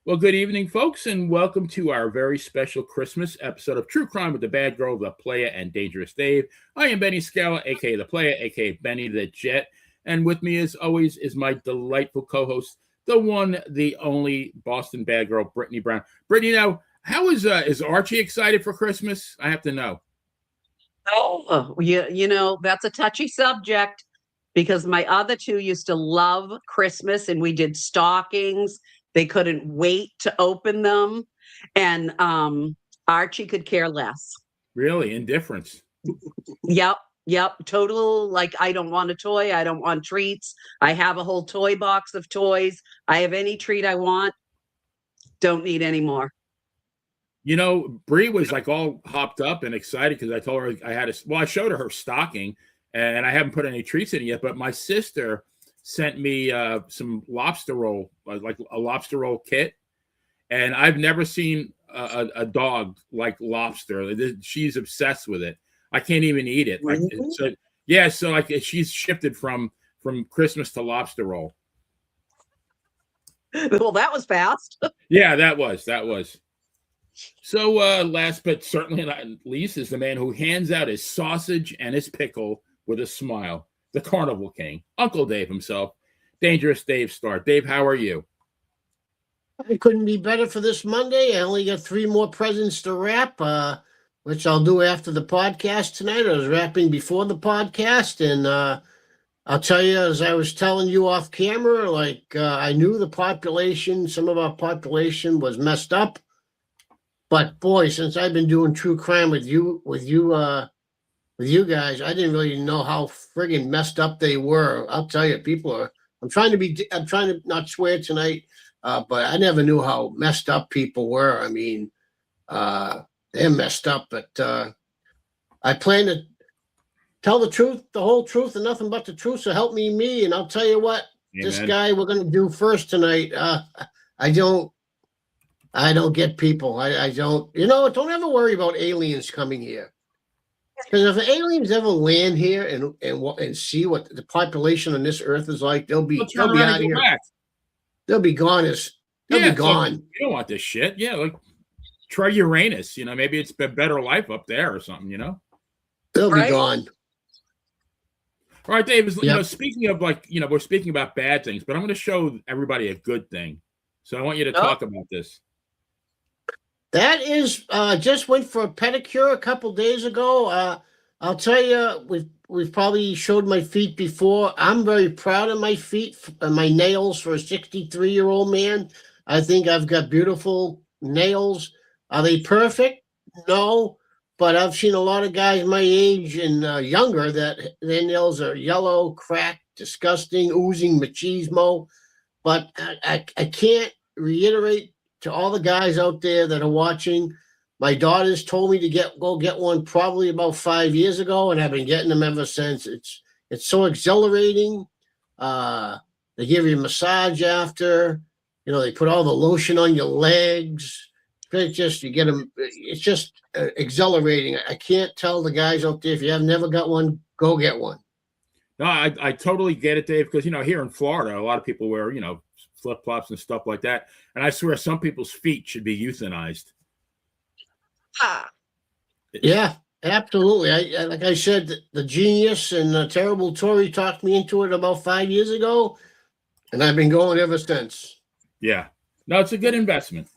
Well, good evening, folks, and welcome to our very special Christmas episode of True Crime with the Bad Girl, the Playa, and Dangerous Dave. I am Benny Scala, a.k.a. the Playa, a.k.a. Benny the Jet, and with me, as always, is my delightful co-host, the one, the only Boston Bad Girl, Brittany Brown. Brittany, now, how is Archie excited for Christmas? I have to know. Oh, you know, that's a touchy subject because my other two used to love Christmas and we did stockings. They couldn't wait to open them. And Archie could care less. Really? Indifference. Yep. Total, like, I don't want a toy. I don't want treats. I have a whole toy box of toys. I have any treat I want. Don't need any more. You know, Bree was like all hopped up and excited because I told her I showed her stocking and I haven't put any treats in it yet, but my sister sent me some lobster roll, like a lobster roll kit. And I've never seen a dog like lobster. She's obsessed with it. I can't even eat it. Really? So like she's shifted from Christmas to lobster roll. Well, that was fast. Yeah, that was. So last but certainly not least is the man who hands out his sausage and his pickle with a smile, the Carnival King, Uncle Dave himself, Dangerous Dave Star. Dave, how are you? It couldn't be better for this Monday. I only got 3 more presents to wrap, which I'll do after the podcast tonight. I was wrapping before the podcast, and I'll tell you, as I was telling you off camera, I knew some of our population was messed up. But boy, since I've been doing true crime with you guys, I didn't really know how friggin' messed up they were. I'll tell you, I'm trying to not swear tonight, but I never knew how messed up people were. I mean, they're messed up, but I plan to tell the truth, the whole truth, and nothing but the truth. So help me. And I'll tell you what, Amen. This guy we're going to do first tonight, I don't get people. I don't, don't ever worry about aliens coming here. Because if aliens ever land here and see what the population on this earth is like, they'll be out of here. Back. They'll be gone. They'll be gone. Like, you don't want this shit. Yeah, like try Uranus. Maybe it's a better life up there or something. They'll be gone. All right, Dave. Speaking of we're speaking about bad things, but I'm going to show everybody a good thing. So I want you to talk about this. That is just went for a pedicure a couple days ago. I'll tell you, we've probably showed my feet before. I'm very proud of my feet and my nails for a 63-year-old man. I think I've got beautiful nails. Are they perfect? No, but I've seen a lot of guys my age and younger that their nails are yellow, cracked, disgusting, oozing machismo. But I can't reiterate to all the guys out there that are watching. My daughters told me to go get one probably about 5 years ago, and I've been getting them ever since. It's so exhilarating. They give you a massage after. They put all the lotion on your legs. You get them. It's just exhilarating. I can't tell the guys out there, if you have never got one, go get one. No, I totally get it, Dave, because here in Florida, a lot of people wear flip-flops and stuff like that, and I swear some people's feet should be euthanized. Yeah, absolutely. Like I said, the genius and the terrible Tory talked me into it about 5 years ago, and I've been going ever since. Yeah, no, it's a good investment.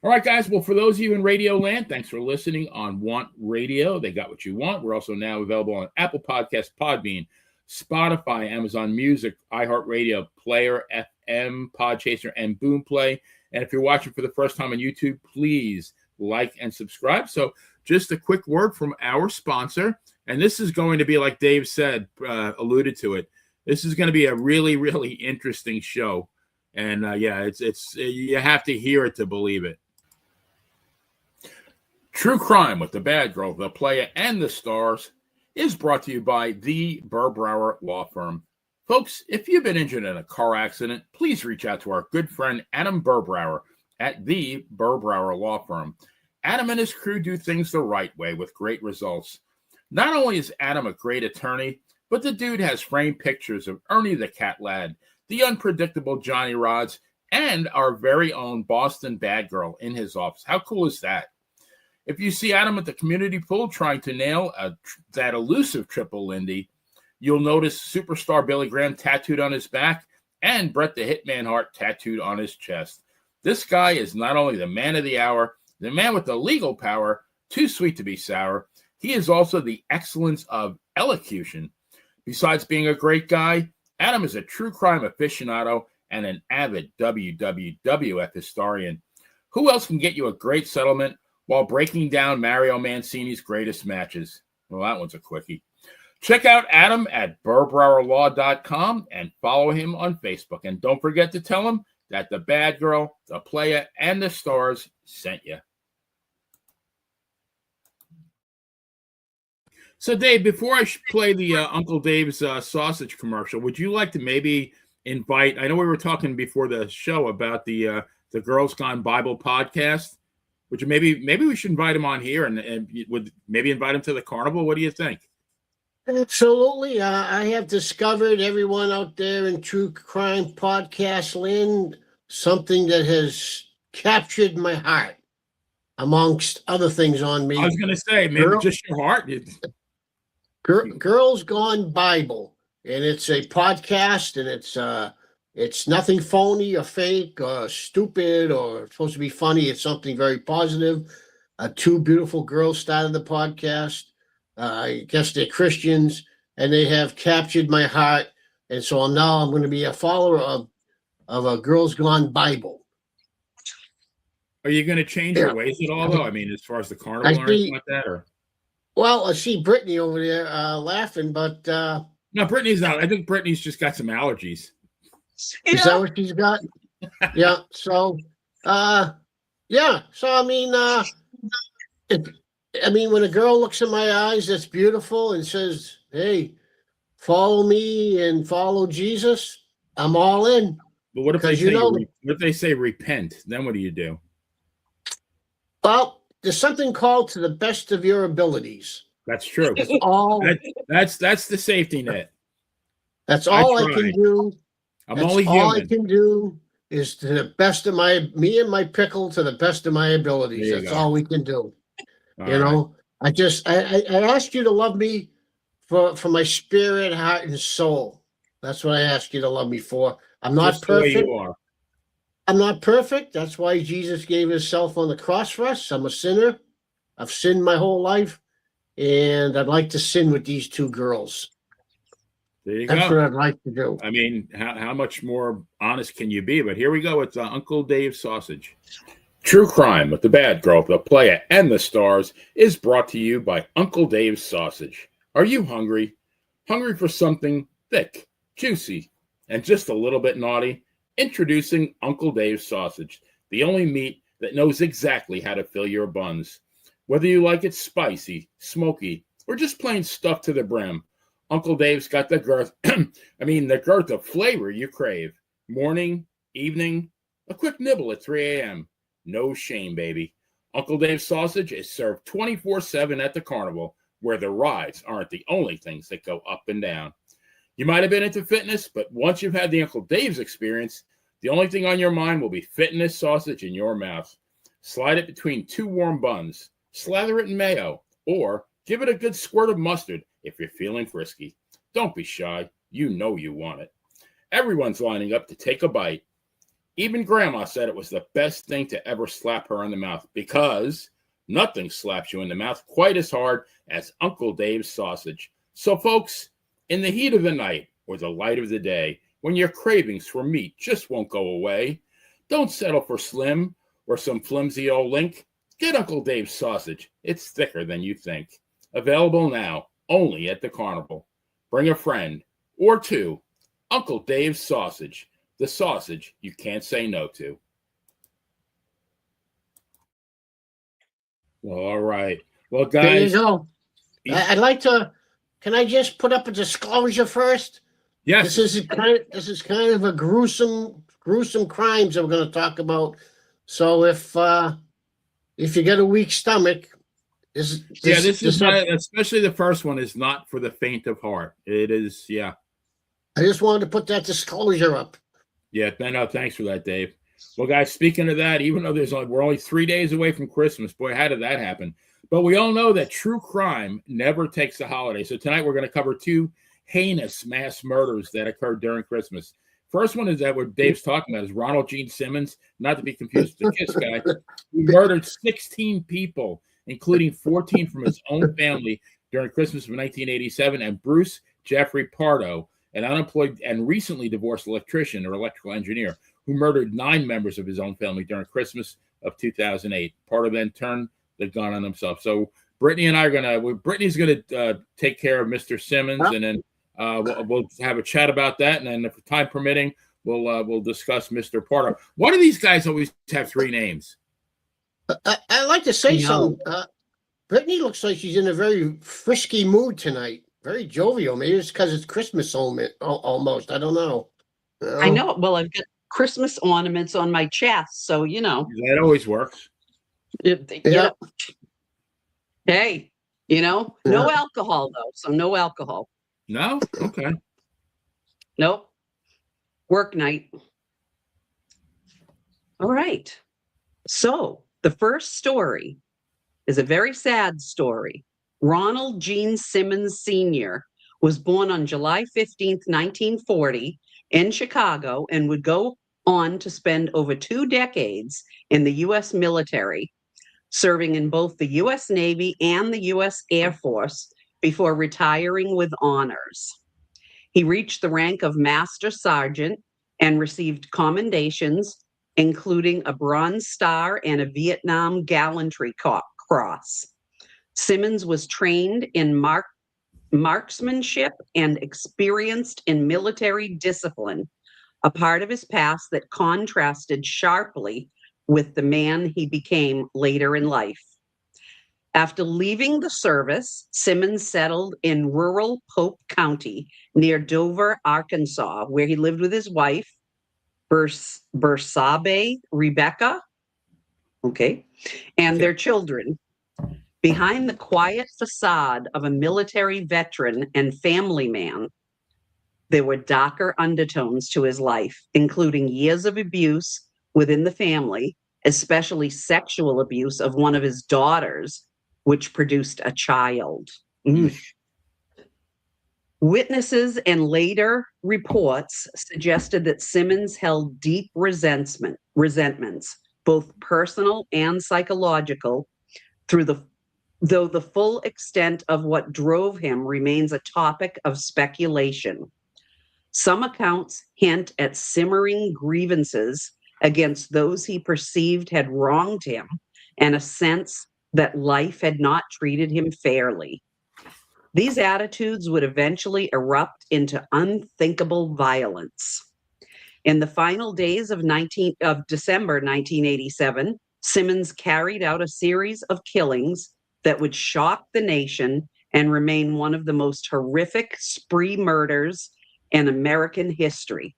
All right, guys. Well, for those of you in Radio Land, thanks for listening on Want Radio. They got what you want. We're also now available on Apple Podcasts, Podbean, Spotify, Amazon Music, iHeartRadio, Player FM, Podchaser, and Boomplay. And if you're watching for the first time on YouTube, please like and subscribe. So just a quick word from our sponsor. And this is going to be, like Dave said, alluded to it. This is going to be a really, really interesting show. And it's you have to hear it to believe it. True Crime with the Bad Girl, the Playa, and the Stars is brought to you by the Burbrower Law Firm. Folks, if you've been injured in a car accident, please reach out to our good friend Adam Burbrower at the Burbrower Law Firm. Adam and his crew do things the right way with great results. Not only is Adam a great attorney, but the dude has framed pictures of Ernie the Cat Lad, the unpredictable Johnny Rods, and our very own Boston Bad Girl in his office. How cool is that? If you see Adam at the community pool trying to nail that elusive triple Lindy, you'll notice superstar Billy Graham tattooed on his back and Bret the Hitman Hart tattooed on his chest. This guy is not only the man of the hour, the man with the legal power, too sweet to be sour, he is also the excellence of elocution. Besides being a great guy, Adam is a true crime aficionado and an avid WWF historian. Who else can get you a great settlement while breaking down Mario Mancini's greatest matches? Well, that one's a quickie. Check out Adam at burbrowerlaw.com and follow him on Facebook. And don't forget to tell him that the Bad Girl, the Playa, and the Stars sent you. So, Dave, before I play the Uncle Dave's sausage commercial, would you like to maybe invite? I know we were talking before the show about the Girls Gone Bible podcast. Would you maybe we should invite him on here and would maybe invite him to the carnival? What do you think? Absolutely. I have discovered, everyone out there in true crime podcast land, something that has captured my heart, amongst other things on me. I was going to say, maybe just your heart. Girls Gone Bible, and it's a podcast, and it's nothing phony or fake or stupid or supposed to be funny. It's something very positive. Two beautiful girls started the podcast. I guess they're Christians, and they have captured my heart. And so I'm going to be a follower of a Girls Gone Bible. Are you going to change your ways at all, though? I mean, as far as the carnival or anything like that, or? Well, I see Brittany over there laughing, but no, Brittany's not. I think Brittany's just got some allergies. Is that what she's got? Yeah. So, yeah. So I mean, when a girl looks in my eyes, that's beautiful, and says, "Hey, follow me and follow Jesus," I'm all in. But what if they say, what if they say repent? Then what do you do? Well, there's something called to the best of your abilities. That's true. That's all. That's the safety net. That's all I can do. I'm only human. All I can do is to the best of me and my pickle to the best of my abilities. That's all we can do. You know, I asked you to love me for my spirit, heart, and soul. That's what I asked you to love me for. I'm not perfect. The way you are. I'm not perfect. That's why Jesus gave himself on the cross for us. I'm a sinner. I've sinned my whole life, and I'd like to sin with these two girls. That's what I'd like to do. I mean, how much more honest can you be? But here we go with Uncle Dave's Sausage. True Crime with the Bad Girl, the Playa, and the Stars is brought to you by Uncle Dave's Sausage. Are you hungry? Hungry for something thick, juicy, and just a little bit naughty? Introducing Uncle Dave's Sausage, the only meat that knows exactly how to fill your buns. Whether you like it spicy, smoky, or just plain stuffed to the brim, Uncle Dave's got the girth, the girth of flavor you crave. Morning, evening, a quick nibble at 3 a.m. No shame, baby. Uncle Dave's Sausage is served 24/7 at the carnival, where the rides aren't the only things that go up and down. You might have been into fitness, but once you've had the Uncle Dave's experience, the only thing on your mind will be fitting this sausage in your mouth. Slide it between two warm buns, slather it in mayo, or give it a good squirt of mustard if you're feeling frisky. Don't be shy. You know you want it. Everyone's lining up to take a bite. Even Grandma said it was the best thing to ever slap her in the mouth, because nothing slaps you in the mouth quite as hard as Uncle Dave's Sausage. So, folks, in the heat of the night or the light of the day, when your cravings for meat just won't go away, don't settle for Slim or some flimsy old link. Get Uncle Dave's Sausage. It's thicker than you think. Available now only at the carnival. Bring a friend or two. Uncle Dave's Sausage, the sausage you can't say no to. All right. Well, guys. There you go. I'd like to. Can I just put up a disclosure first? Yes. This is kind of a gruesome crimes that we're going to talk about. So if you get a weak stomach, this is not, especially the first one, is not for the faint of heart. It is, yeah. I just wanted to put that disclosure up. Yeah, no, thanks for that, Dave. Well, guys, speaking of that, even though we're only 3 days away from Christmas, boy, how did that happen? But we all know that true crime never takes a holiday. So tonight we're going to cover two heinous mass murders that occurred during Christmas. First one is that what Dave's talking about is Ronald Gene Simmons, not to be confused with the Kiss guy, who murdered 16 people, including 14 from his own family during Christmas of 1987, and Bruce Jeffrey Pardo, an unemployed and recently divorced electrician or electrical engineer, who murdered 9 members of his own family during Christmas of 2008. Pardo then turned the gun on himself. So Brittany and I are Brittany's gonna take care of Mr. Simmons, and then we'll have a chat about that, and then if time permitting, we'll discuss Mr. Pardo. Why do these guys always have 3 names? I'd like to say something. Brittany looks like she's in a very frisky mood tonight. Very jovial. Maybe it's because it's Christmas almost. I don't know. I know. Well, I've got Christmas ornaments on my chest, so That always works. Yeah. Hey, no alcohol though. So no alcohol. No? Okay. Nope. Work night. All right. So the first story is a very sad story. Ronald Gene Simmons Sr. was born on July 15th, 1940 in Chicago, and would go on to spend over 2 decades in the U.S. military, serving in both the U.S. Navy and the U.S. Air Force before retiring with honors. He reached the rank of Master Sergeant and received commendations, including a Bronze Star and a Vietnam Gallantry Cross. Simmons was trained in marksmanship and experienced in military discipline, a part of his past that contrasted sharply with the man he became later in life. After leaving the service, Simmons settled in rural Pope County near Dover, Arkansas, where he lived with his wife, Bersabe Rebecca, and their children. Behind the quiet facade of a military veteran and family man, there were darker undertones to his life, including years of abuse within the family, especially sexual abuse of one of his daughters, which produced a child. Witnesses and later reports suggested that Simmons held deep resentments, both personal and psychological, though the full extent of what drove him remains a topic of speculation. Some accounts hint at simmering grievances against those he perceived had wronged him, and a sense that life had not treated him fairly. These attitudes would eventually erupt into unthinkable violence. In the final days of December 1987, Simmons carried out a series of killings that would shock the nation and remain one of the most horrific spree murders in American history.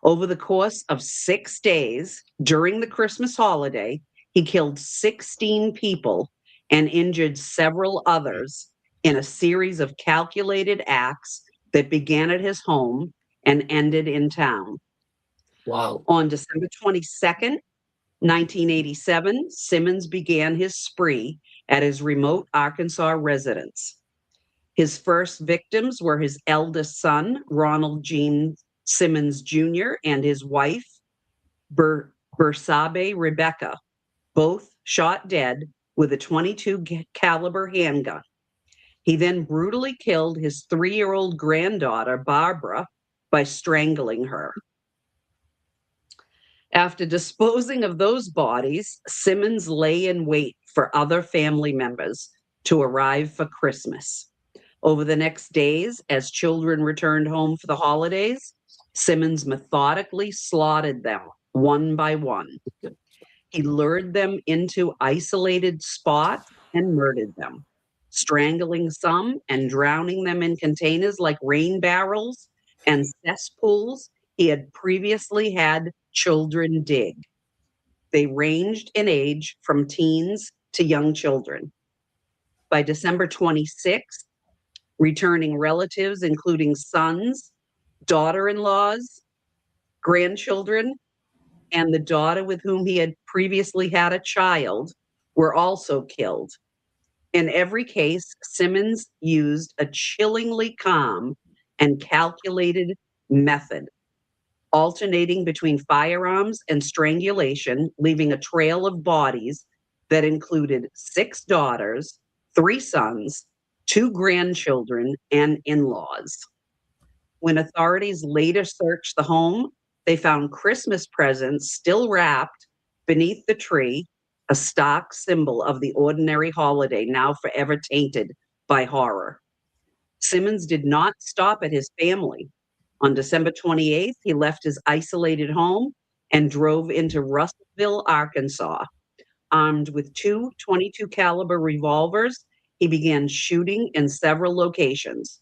Over the course of 6 days during the Christmas holiday, he killed 16 people and injured several others in a series of calculated acts that began at his home and ended in town. Wow. On December 22nd, 1987, Simmons began his spree at his remote Arkansas residence. His first victims were his eldest son, Ronald Gene Simmons Jr., and his wife, Bersabe Rebecca, both shot dead with a .22 caliber handgun. He then brutally killed his 3-year-old granddaughter, Barbara, by strangling her. After disposing of those bodies, Simmons lay in wait for other family members to arrive for Christmas. Over the next days, as children returned home for the holidays, Simmons methodically slaughtered them one by one. He lured them into isolated spots and murdered them, strangling some and drowning them in containers like rain barrels and cesspools he had previously had children dig. They ranged in age from teens to young children. By December 26th, returning relatives, including sons, daughter-in-laws, grandchildren, and the daughter with whom he had previously had a child were also killed. In every case, Simmons used a chillingly calm and calculated method, alternating between firearms and strangulation, leaving a trail of bodies that included 6 daughters, 3 sons, 2 grandchildren, and in-laws. When authorities later searched the home, they found Christmas presents still wrapped beneath the tree, a stark symbol of the ordinary holiday now forever tainted by horror. Simmons did not stop at his family. On December 28th, he left his isolated home and drove into Russellville, Arkansas. Armed with 2 .22 caliber revolvers, he began shooting in several locations.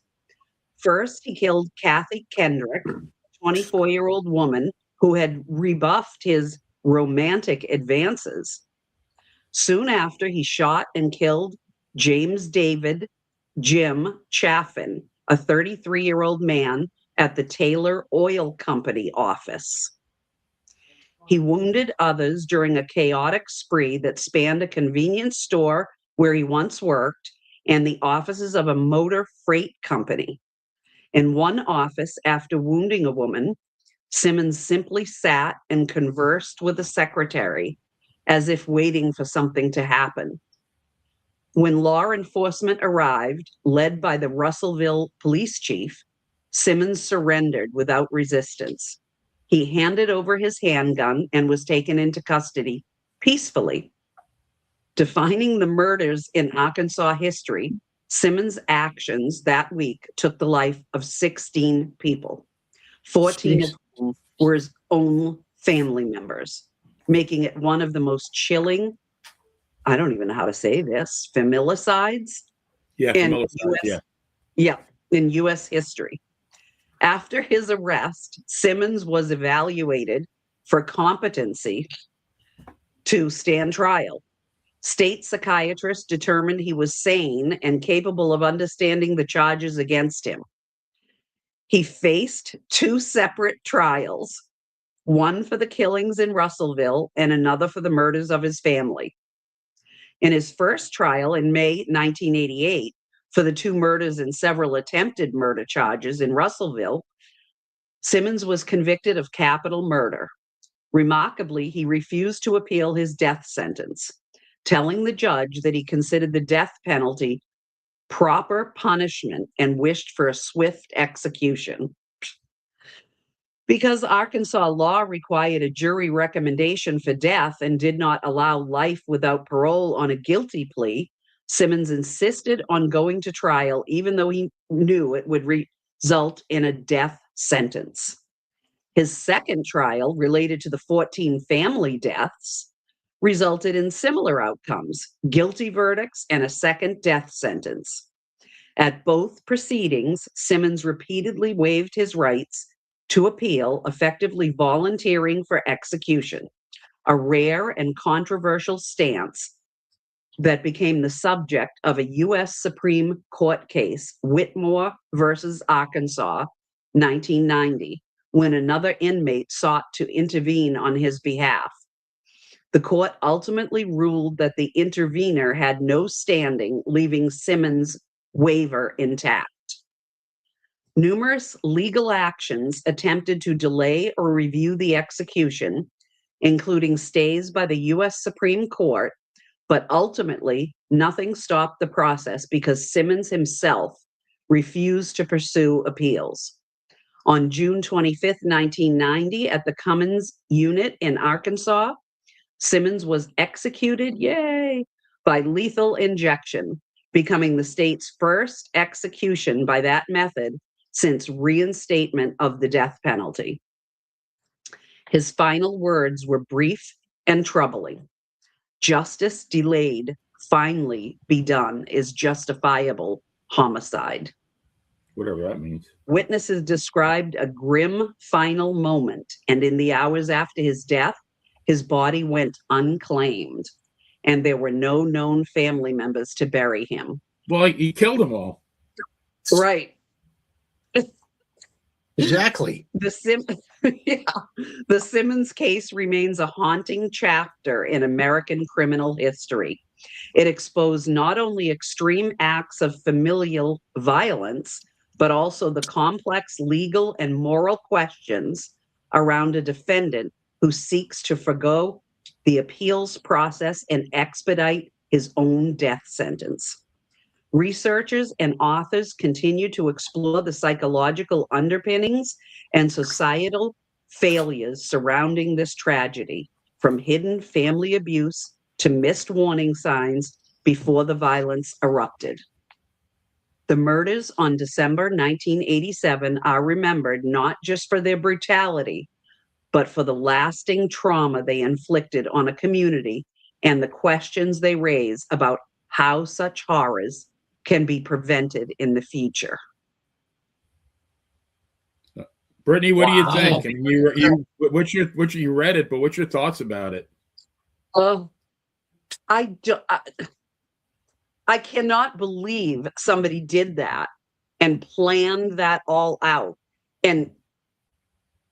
First, he killed Kathy Kendrick, a 24-year-old woman who had rebuffed his romantic advances. Soon after, he shot and killed James David Jim Chaffin, a 33-year-old man at the Taylor Oil Company office. He wounded others during a chaotic spree that spanned a convenience store where he once worked and the offices of a motor freight company. In one office, after wounding a woman, Simmons simply sat and conversed with the secretary as if waiting for something to happen. When law enforcement arrived, led by the Russellville police chief, Simmons surrendered without resistance. He handed over his handgun and was taken into custody peacefully. Defining the murders in Arkansas history, Simmons' actions that week took the life of 16 people, 14 of whom were his own family members, making it one of the most chilling, I don't even know how to say this, familicides in U.S. history. After his arrest, Simmons was evaluated for competency to stand trial. State psychiatrists determined he was sane and capable of understanding the charges against him. He faced 2 separate trials, one for the killings in Russellville and another for the murders of his family. In his first trial in May 1988, for the 2 murders and several attempted murder charges in Russellville, Simmons was convicted of capital murder. Remarkably, he refused to appeal his death sentence, telling the judge that he considered the death penalty proper punishment and wished for a swift execution. Because Arkansas law required a jury recommendation for death and did not allow life without parole on a guilty plea, Simmons insisted on going to trial even though he knew it would result in a death sentence. His second trial, related to the 14 family deaths, resulted in similar outcomes, guilty verdicts, and a second death sentence. At both proceedings, Simmons repeatedly waived his rights to appeal, effectively volunteering for execution, a rare and controversial stance that became the subject of a U.S. Supreme Court case, Whitmore versus Arkansas, 1990, when another inmate sought to intervene on his behalf. The court ultimately ruled that the intervener had no standing, leaving Simmons' waiver intact. Numerous legal actions attempted to delay or review the execution, including stays by the U.S. Supreme Court, but ultimately nothing stopped the process because Simmons himself refused to pursue appeals. On June 25, 1990, at the Cummins unit in Arkansas, Simmons was executed, yay, by lethal injection, becoming the state's first execution by that method since reinstatement of the death penalty. His final words were brief and troubling. Justice delayed, finally be done, is justifiable homicide. Whatever that means. Witnesses described a grim final moment, and in the hours after his death, his body went unclaimed, and there were no known family members to bury him. Well, he killed them all. Right. Exactly. Yeah. The Simmons case remains a haunting chapter in American criminal history. It exposed not only extreme acts of familial violence, but also the complex legal and moral questions around a defendant who seeks to forgo the appeals process and expedite his own death sentence. Researchers and authors continue to explore the psychological underpinnings and societal failures surrounding this tragedy, from hidden family abuse to missed warning signs before the violence erupted. The murders on December 1987 are remembered not just for their brutality, but for the lasting trauma they inflicted on a community and the questions they raise about how such horrors can be prevented in the future. Brittany, what do you Wow. think? I mean, you read it, but what's your thoughts about it? I cannot believe somebody did that and planned that all out and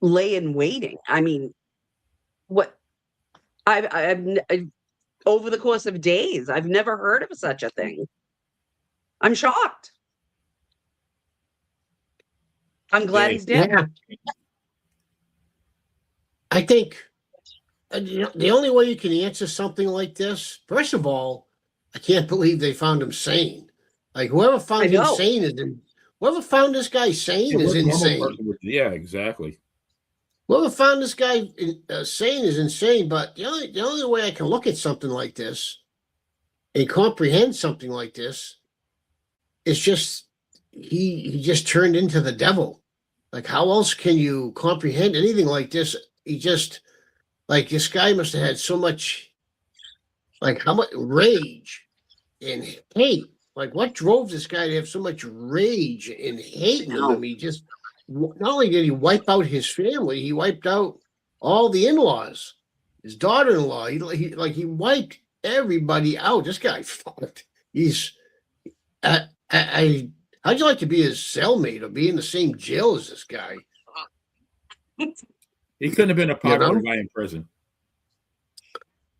lay in waiting. I mean, what I've over the course of days, I've never heard of such a thing. I'm shocked. I'm glad he's dead. Yeah. I think the only way you can answer something like this, first of all, I can't believe they found him sane. Like whoever found him sane whoever found this guy sane is insane. Yeah, exactly. Whoever found this guy sane is insane. But the only way I can look at something like this and comprehend something like this is just he just turned into the devil. Like how else can you comprehend anything like this? He just like this guy must have had so much, like how much rage and hate. Like what drove this guy to have so much rage and hate in him? I mean, just not only did he wipe out his family, he wiped out all the in-laws, his daughter-in-law. He wiped everybody out. This guy, he's. How'd you like to be his cellmate or be in the same jail as this guy? He couldn't have been a popular guy in prison.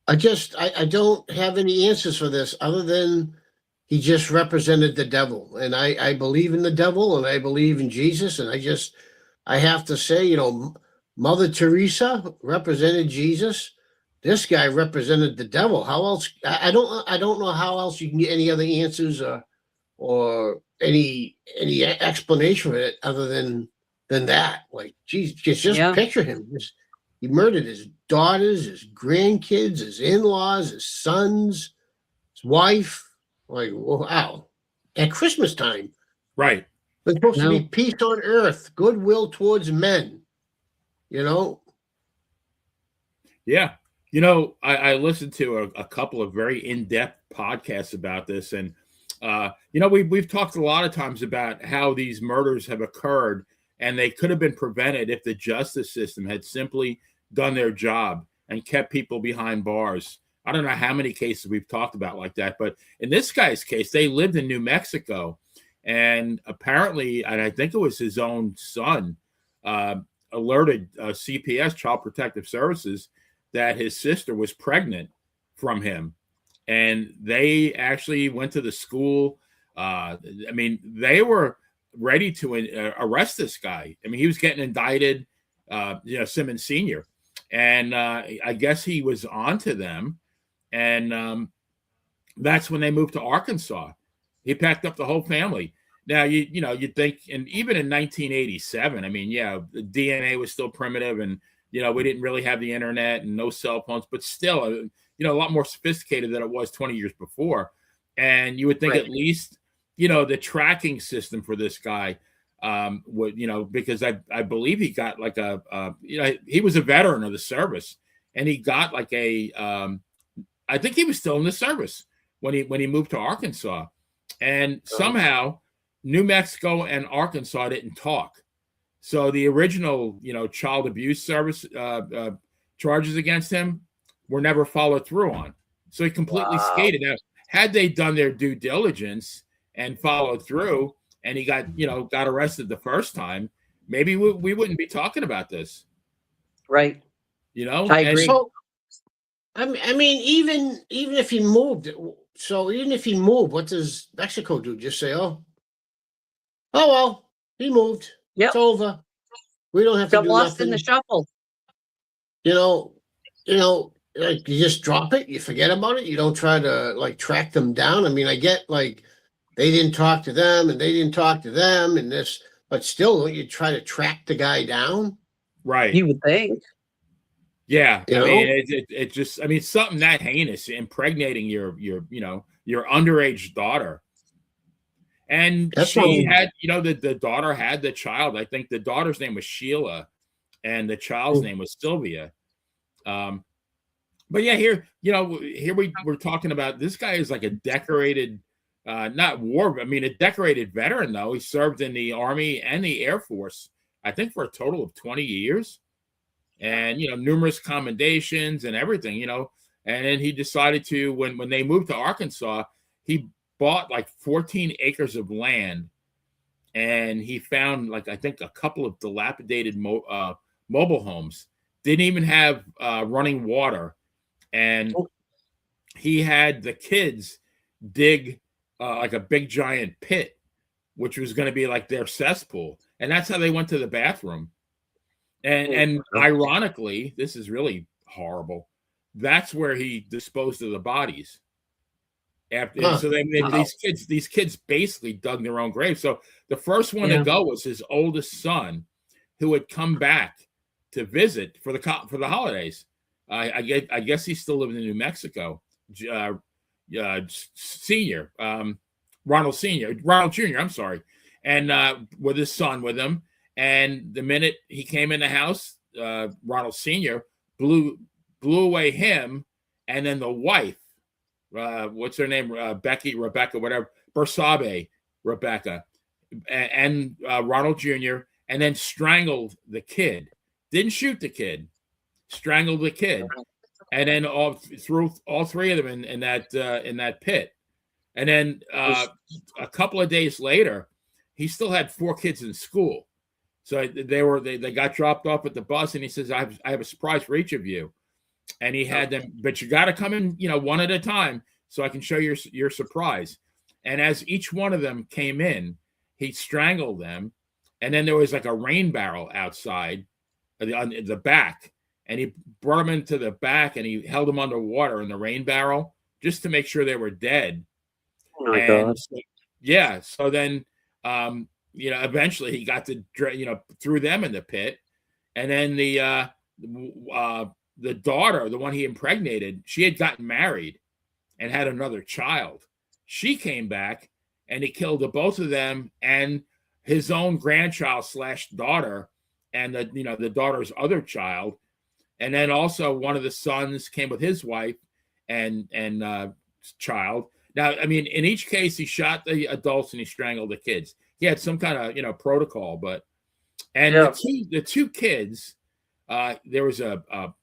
I don't have any answers for this other than he just represented the devil. And I believe in the devil and I believe in Jesus. And I have to say, Mother Teresa represented Jesus. This guy represented the devil. How else? I don't know how else you can get any other answers or any explanation for it other than that. Like, geez, just picture him. He murdered his daughters, his grandkids, his in-laws, his sons, his wife. Like, wow. At Christmas time. Right. There's supposed to be peace on earth, goodwill towards men. Yeah. I listened to a couple of very in-depth podcasts about this. And, we've talked a lot of times about how these murders have occurred and they could have been prevented if the justice system had simply done their job and kept people behind bars. I don't know how many cases we've talked about like that, but in this guy's case, they lived in New Mexico, and apparently, and I think it was his own son, alerted CPS, Child Protective Services, that his sister was pregnant from him. And they actually went to the school. They were ready to arrest this guy. I mean, he was getting indicted, Simmons Sr. And I guess he was onto them. And that's when they moved to Arkansas. He packed up the whole family. Now, you'd think, and even in 1987, the DNA was still primitive and, we didn't really have the internet and no cell phones, but still, a lot more sophisticated than it was 20 years before. And you would think at least, the tracking system for this guy would, because I believe he got like he was a veteran of the service and he got like I think he was still in the service when he moved to Arkansas. And somehow New Mexico and Arkansas didn't talk. So the original, child abuse service charges against him were never followed through on. So he completely skated out. Had they done their due diligence and followed through and he got arrested the first time, maybe we wouldn't be talking about this. Right. You know, I agree. So, I mean, even if he moved, so even if he moved, what does Mexico do? Just say, oh well, he moved. Yep. It's over. We don't have to Got do lost nothing. in the shuffle. You know, like you just drop it, you forget about it, you don't try to like track them down. I mean, I get like they didn't talk to them and they didn't talk to them and this, but still you try to track the guy down. right? You would think. Yeah, You I know? mean, it just, I mean, something that heinous, impregnating your underage daughter, and That's she not- had, the daughter had the child. I think the daughter's name was Sheila, and the child's name was Sylvia. But yeah, here we're talking about this guy is like a decorated, not war, I mean, a decorated veteran though. He served in the Army and the Air Force, I think, for a total of 20 years. And numerous commendations and everything, and then he decided to, when they moved to Arkansas, he bought like 14 acres of land, and he found, like, I think a couple of dilapidated mobile homes, didn't even have running water, and he had the kids dig like a big giant pit, which was going to be like their cesspool, and that's how they went to the bathroom. And ironically, this is really horrible. That's where he disposed of the bodies. So these kids basically dug their own grave. So the first one to go was his oldest son, who had come back to visit for the holidays. I guess he's still living in New Mexico. Senior, Ronald Jr. I'm sorry, and with his son with him. And the minute he came in the house, Ronald Sr. blew away him, and then the wife, what's her name, Rebecca, whatever, Bersabe, Rebecca, and Ronald Jr., and then strangled the kid. Didn't shoot the kid, strangled the kid, and then threw all three of them in that pit. And then a couple of days later, he still had 4 kids in school. So they got dropped off at the bus, and he says, I have a surprise for each of you. And he had them, but you got to come in, one at a time, so I can show your surprise. And as each one of them came in, he strangled them. And then there was like a rain barrel outside on the back, and he brought them into the back, and he held them underwater in the rain barrel just to make sure they were dead. Oh my God. So then, eventually he got to, threw them in the pit. And then the daughter, the one he impregnated, she had gotten married and had another child. She came back, and he killed both of them and his own grandchild / daughter, and the daughter's other child. And then also one of the sons came with his wife and child. Now, I mean, in each case, he shot the adults and he strangled the kids. He had some kind of, protocol, the two kids, there was a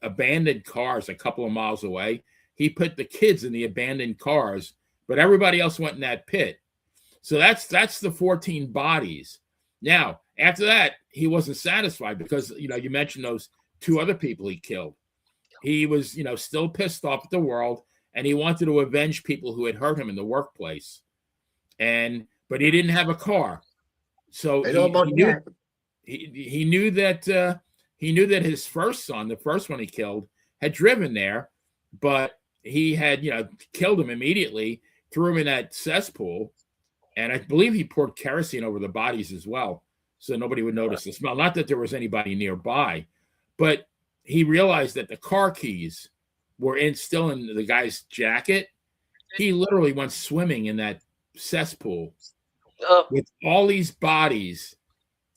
abandoned cars a couple of miles away. He put the kids in the abandoned cars, but everybody else went in that pit. So that's the 14 bodies. Now, after that, he wasn't satisfied because, you mentioned those 2 other people he killed. He was, still pissed off at the world, and he wanted to avenge people who had hurt him in the workplace. But he didn't have a car. So he knew that his first son, the first one he killed, had driven there, but he had, killed him immediately, threw him in that cesspool. And I believe he poured kerosene over the bodies as well, so nobody would notice the smell. Not that there was anybody nearby, but he realized that the car keys were still in the guy's jacket. He literally went swimming in that cesspool with all these bodies,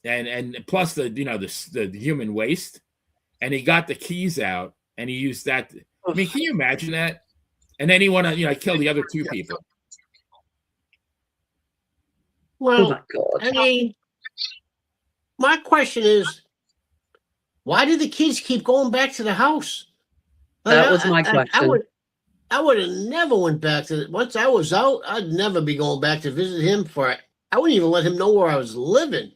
and plus the human waste. And he got the keys out, and he used that. I mean, can you imagine that? And then he went to kill the other 2 people. Well, I mean, my question is, why did the kids keep going back to the house? That was my question. I would have never went back to it. Once I was out, I'd never be going back to visit him I wouldn't even let him know where I was living.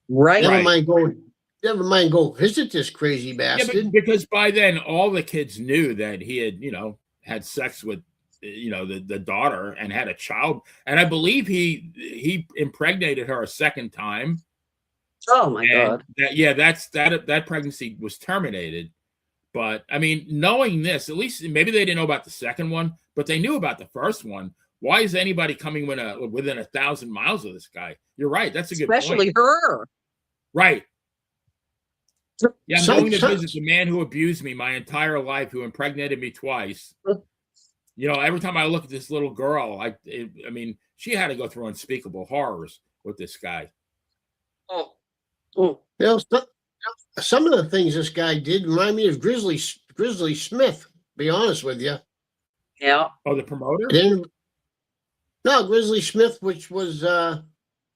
Right. Never Right. mind go. Never mind go visit this crazy Yeah, bastard. but because by then all the kids knew that he had, had sex with, the daughter and had a child, and I believe he impregnated her a second time. Oh my And God. that pregnancy was terminated. But I mean, knowing this, at least maybe they didn't know about the second one, but they knew about the first one. Why is anybody coming within 1,000 miles of this guy? You're right. That's a good Especially point. her. Right. Yeah, I'm Some- going to some- visit the man who abused me my entire life, who impregnated me twice. Every time I look at this little girl, I mean, she had to go through unspeakable horrors with this guy. Oh. You know, some of the things this guy did remind me of Grizzly Smith. To be honest with you. Yeah. Oh, the promoter? No, Grizzly Smith, which was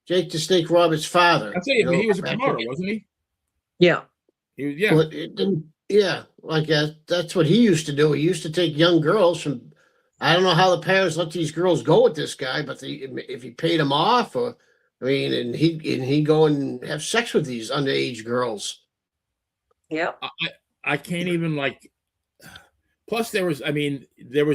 Jake the Snake Roberts' father. I'll tell you, he was a promoter, wasn't he? Yeah. Yeah. But it didn't, yeah, like that's what he used to do. He used to take young girls from. I don't know how the parents let these girls go with this guy, but if he paid them off, or I mean, and he go and have sex with these underage girls. Yeah. I can't even like. Plus, there was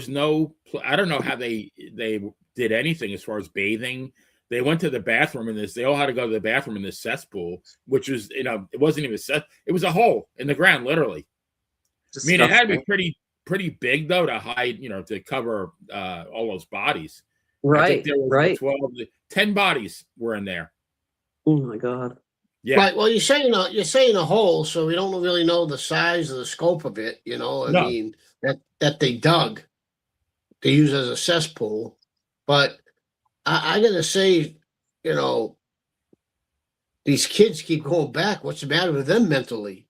no. I don't know how they did anything as far as bathing. They went to the bathroom in this. They all had to go to the bathroom in this cesspool, which was, it wasn't even it was a hole in the ground, literally. Disgusting. I mean, it had to be pretty big though to hide, to cover all those bodies. Right. I think there was right. 10 bodies were in there. Oh my God. Yeah. Right. Well, you're saying a hole, so we don't really know the size or the scope of it. I mean that they dug, they use as a cesspool, but I gotta say, these kids keep going back. What's the matter with them mentally?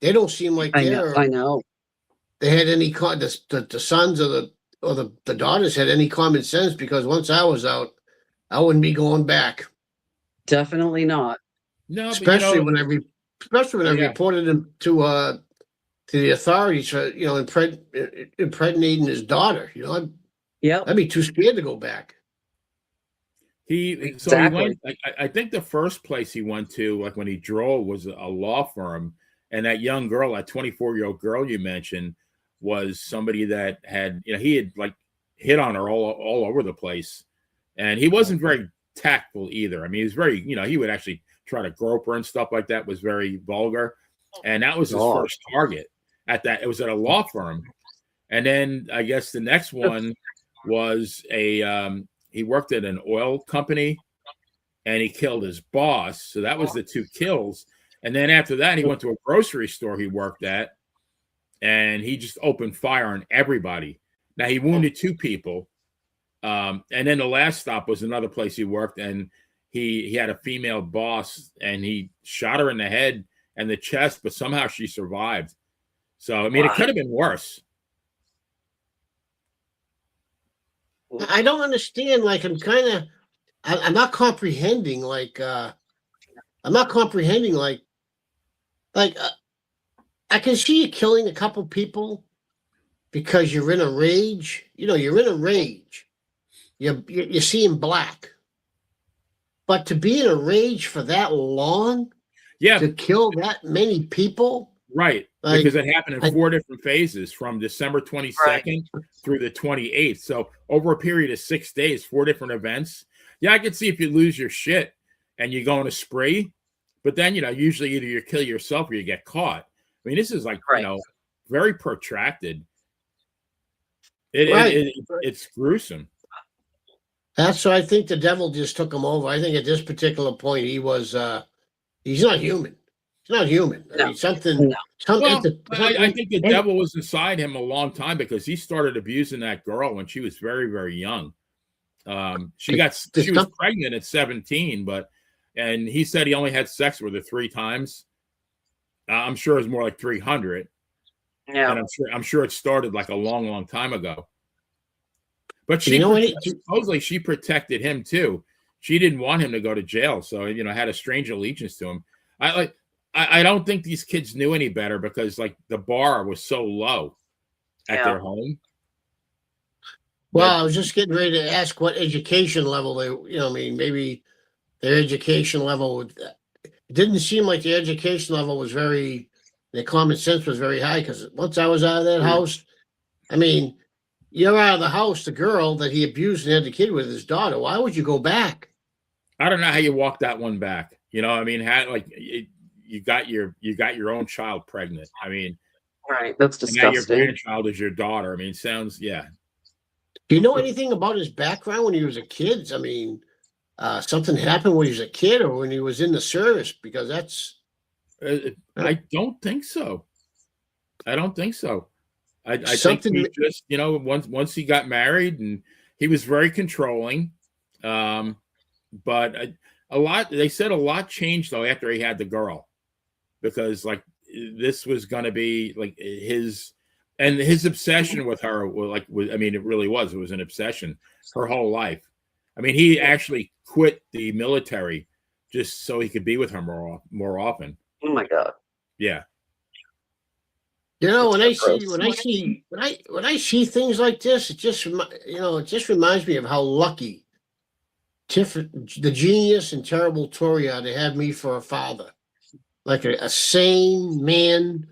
They don't seem like I know. they had any the sons or the daughters had any common sense, because once I was out, I wouldn't be going back. Definitely not. No, Especially when I reported him to the authorities for impregnating his daughter. Yep. I'd be too scared to go back. He went. I think the first place he went to, like when he drove, was a law firm, and that young girl, that 24-year-old girl you mentioned, was somebody that had, he had like hit on her all over the place, and he wasn't very tactful either. I mean, he was very, he would actually try to grope her and stuff like that. Was very vulgar, and that was his first target. It was at a law firm, and then I guess the next one was he worked at an oil company, and he killed his boss. So that was the 2 kills. And then after that, he went to a grocery store he worked at, and he just opened fire on everybody. Now he wounded 2 people, and then the last stop was another place he worked, and he had a female boss, and he shot her in the head and the chest, but somehow she survived. So I mean, it could have been worse. I don't understand. Like, I'm not comprehending. Like, I can see you killing a couple people because you're in a rage. You're in a rage. You're seeing black. But to be in a rage for that long, to kill that many people, right? Because it happened in 4 different phases, from December 22nd through the 28th. So over a period of 6 days, 4 different events. Yeah, I could see if you lose your shit and you go on a spree, but then usually either you kill yourself or you get caught. I mean, this is like very protracted. It's gruesome. That's why I think the devil just took him over. I think at this particular point, he's not human. He's not human. I mean, something. I think the devil was inside him a long time, because he started abusing that girl when she was very, very young. She was pregnant at 17, and he said he only had sex with her 3 times. I'm sure it was more like 300. Yeah, and I'm sure it started like a long, long time ago. But supposedly she protected him too. She didn't want him to go to jail, so had a strange allegiance to him. I don't think these kids knew any better, because like the bar was so low at their home. Well, I was just getting ready to ask what education level they, maybe their education level would. it didn't seem like the education level was the common sense was very high. Because once I was out of that house, I mean, you're out of the house. The girl that he abused and had the kid with, his daughter. Why would you go back? I don't know how you walk that one back. You know, I mean, you got your own child pregnant. I mean, Right. That's and now your disgusting. grandchild is your daughter. I mean, sounds Do you know anything about his background when he was a kid? I mean, something happened when he was a kid or when he was in the service, because that's. I don't think so. I don't think so. I think Something- he just, you know, once he got married, and he was very controlling. But they said a lot changed though after he had the girl, because like this was going to be like his obsession with her. I mean, it was an obsession her whole life. I mean, he actually quit the military just so he could be with her more often. Oh my God. Yeah. You know, when That's I gross. see things like this, it just reminds me of how lucky the genius and terrible Tory are to have me for a father, like a sane man,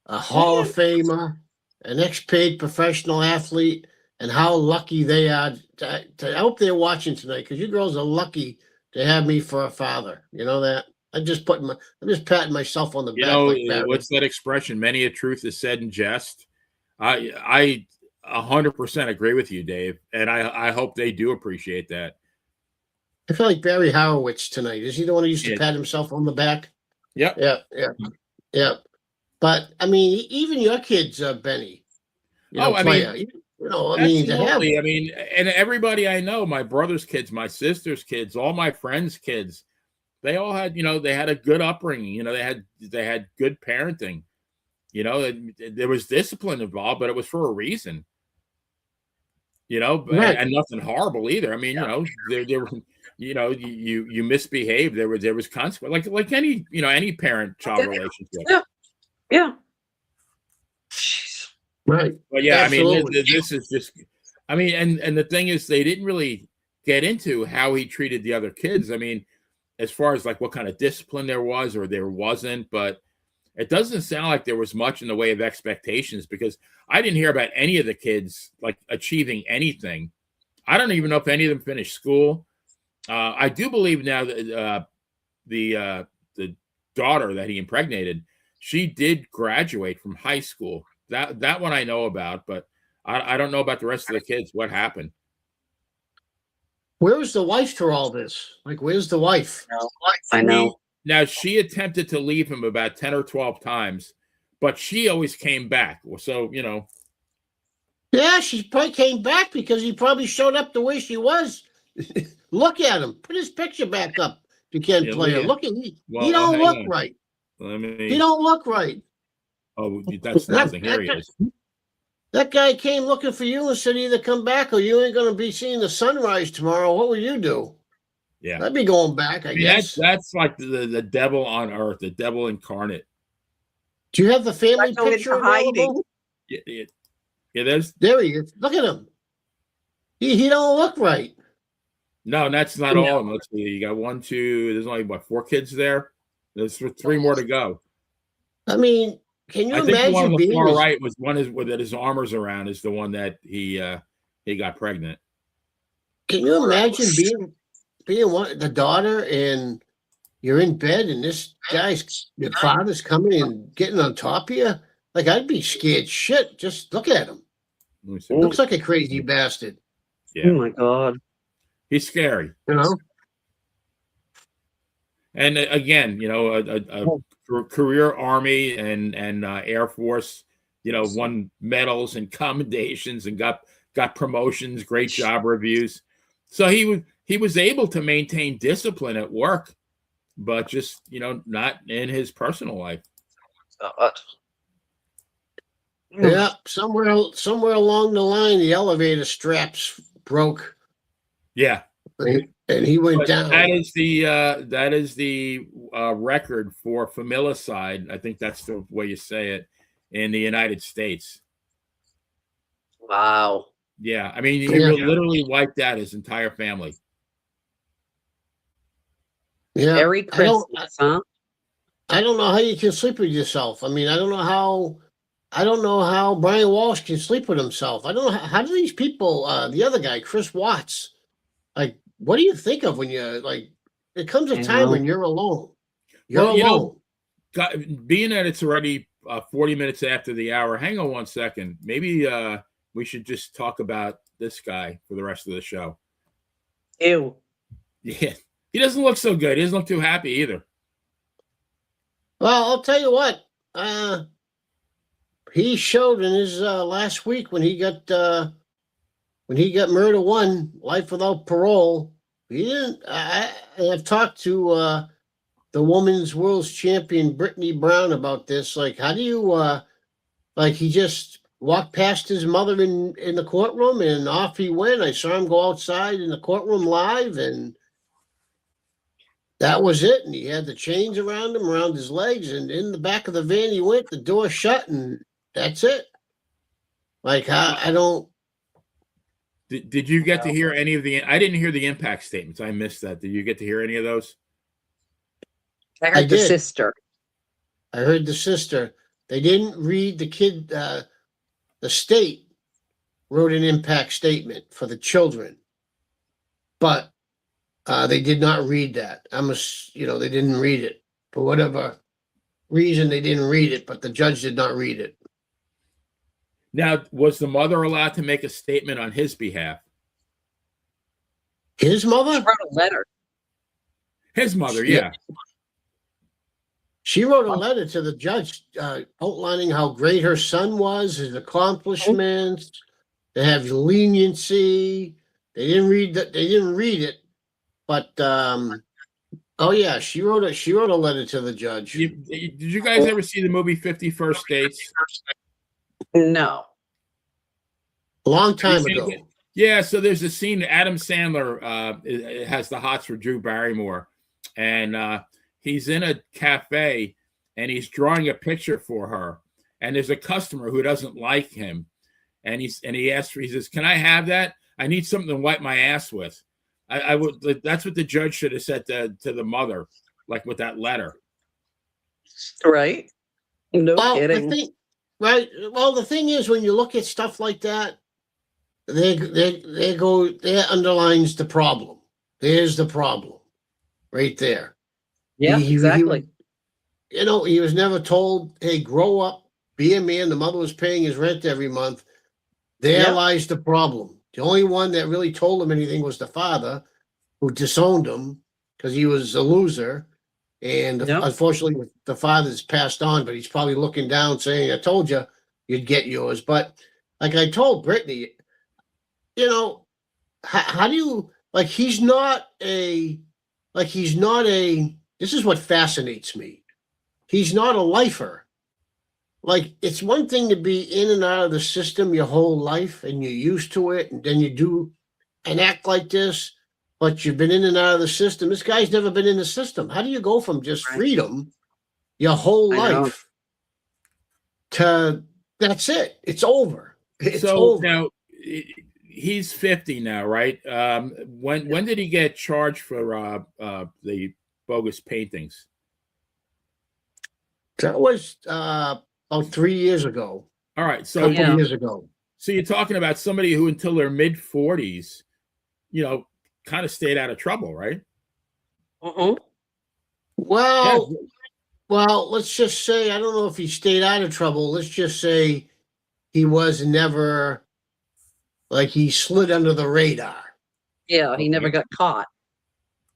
a Hall of Famer, an ex-paid professional athlete, and how lucky they are. I hope they're watching tonight, because you girls are lucky to have me for a father. You know that. I'm just patting myself on the You back. know, Like Barry. what's that expression? Many a truth is said in jest. I 100% agree with you, Dave, and I hope they do appreciate that. I feel like Barry Horowitz tonight. Is he the one who used to Yeah. pat himself on the back? Yep. Yeah. But I mean, even your kids, Benny. Playa. Absolutely. I mean, and everybody I know, my brother's kids, my sister's kids, all my friends' kids, they all had, they had a good upbringing. They had good parenting. There was discipline involved, but it was for a reason. Right. And nothing horrible either. I mean, there were, you misbehaved. There was consequence, like any, any parent-child relationship. Yeah. Right. But yeah, Absolutely. I mean, this is just, I mean, and the thing is, they didn't really get into how he treated the other kids. I mean, as far as like what kind of discipline there was or there wasn't, but it doesn't sound like there was much in the way of expectations, because I didn't hear about any of the kids like achieving anything. I don't even know if any of them finished school. I do believe now that the daughter that he impregnated, she did graduate from high school. That one I know about, but I don't know about the rest of the kids. What happened? Where was the wife through all this? Like, where's the wife? I know. Now, she attempted to leave him about 10 or 12 times, but she always came back. So, Yeah, she probably came back because he probably showed up the way she was. Look at him. Put his picture back up. You can't play it. Look at he. Well, he don't look on. right. He don't look right. Oh, that's nothing. Here he is. That guy came looking for you and said either come back or you ain't going to be seeing the sunrise tomorrow. What will you do? Yeah. I'd be going back, I guess. That's like the devil on earth, the devil incarnate. Do you have the family picture available? Yeah, there's. There he is. Look at him. He don't look right. No, that's not all of them. Let's see. You got 1, 2. There's only 4 kids there. There's 3 more to go. I mean, can you I think imagine the one on the being far right was one that his armors around is the one that he got pregnant. Can you imagine being the daughter and you're in bed and this your father's coming and getting on top of you? Like, I'd be scared shit. Just look at him. Looks like a crazy bastard. Yeah. Oh my God. He's scary. And again, a career Army and Air Force, won medals and commendations and got promotions, great job reviews. So he was able to maintain discipline at work, but just, not in his personal life. Yeah, somewhere along the line, the elevator straps broke. Yeah. And he went down. That is the record for familicide. I think that's the way you say it in the United States. Wow. Yeah, I mean, he literally wiped out his entire family. Yeah, Merry Christmas, huh? I don't know how you can sleep with yourself. I mean, I don't know how Brian Walsh can sleep with himself. I don't know how do these people, the other guy, Chris Watts, like, what do you think of when you're like, it comes a time when you're alone. You're alone. Being that it's already 40 minutes after the hour, hang on one second. Maybe we should just talk about this guy for the rest of the show. Ew. Yeah. He doesn't look so good. He doesn't look too happy either. Well, I'll tell you what. He showed in his last week when he got murder one, life without parole. He didn't. I've talked to the women's world's champion Brittany Brown about this. Like, how do you like? He just walked past his mother in the courtroom and off he went. I saw him go outside in the courtroom live, and that was it. And he had the chains around him, around his legs, and in the back of the van he went. The door shut, and that's it. Like, I don't. Did you get to hear any of the? I didn't hear the impact statements. I missed that. Did you get to hear any of those? I heard the sister. I heard the sister. They didn't read the kid. The state wrote an impact statement for the children, but they did not read that. They didn't read it for whatever reason. They didn't read it, but the judge did not read it. Now, was the mother allowed to make a statement on his behalf? His mother? She wrote a letter. His mother, yeah. She wrote a letter to the judge outlining how great her son was, his accomplishments. They have leniency. They didn't read that. They didn't read it, but she wrote a letter to the judge. Did you guys ever see the movie 50 First Dates? No. A long time ago. Yeah, so there's a scene. Adam Sandler has the hots for Drew Barrymore, and he's in a cafe and he's drawing a picture for her. And there's a customer who doesn't like him, and he says, "Can I have that? I need something to wipe my ass with." I would. That's what the judge should have said to the mother, like with that letter. Right. No kidding. Right. Well, the thing is, when you look at stuff like that, that underlines the problem. There's the problem right there. Yeah, exactly. He was never told, hey, grow up, be a man. The mother was paying his rent every month. There lies the problem. The only one that really told him anything was the father, who disowned him because he was a loser. And unfortunately, the father's passed on, but he's probably looking down saying, I told you you'd get yours. But like I told Brittany, how do you, like, this is what fascinates me. He's not a lifer. Like, it's one thing to be in and out of the system your whole life and you're used to it, and then you do and act like this, but you've been in and out of the system. This guy's never been in the system. How do you go from just freedom your whole life to that's it? It's over. It's over. Now he's 50 now, right? When did he get charged for the bogus paintings? That was about 3 years ago. All right, so 2 years ago. So you're talking about somebody who, until their mid 40s, kind of stayed out of trouble, right? Well, let's just say, I don't know if he stayed out of trouble. Let's just say he was never, like, he slid under the radar. Yeah, he never got caught.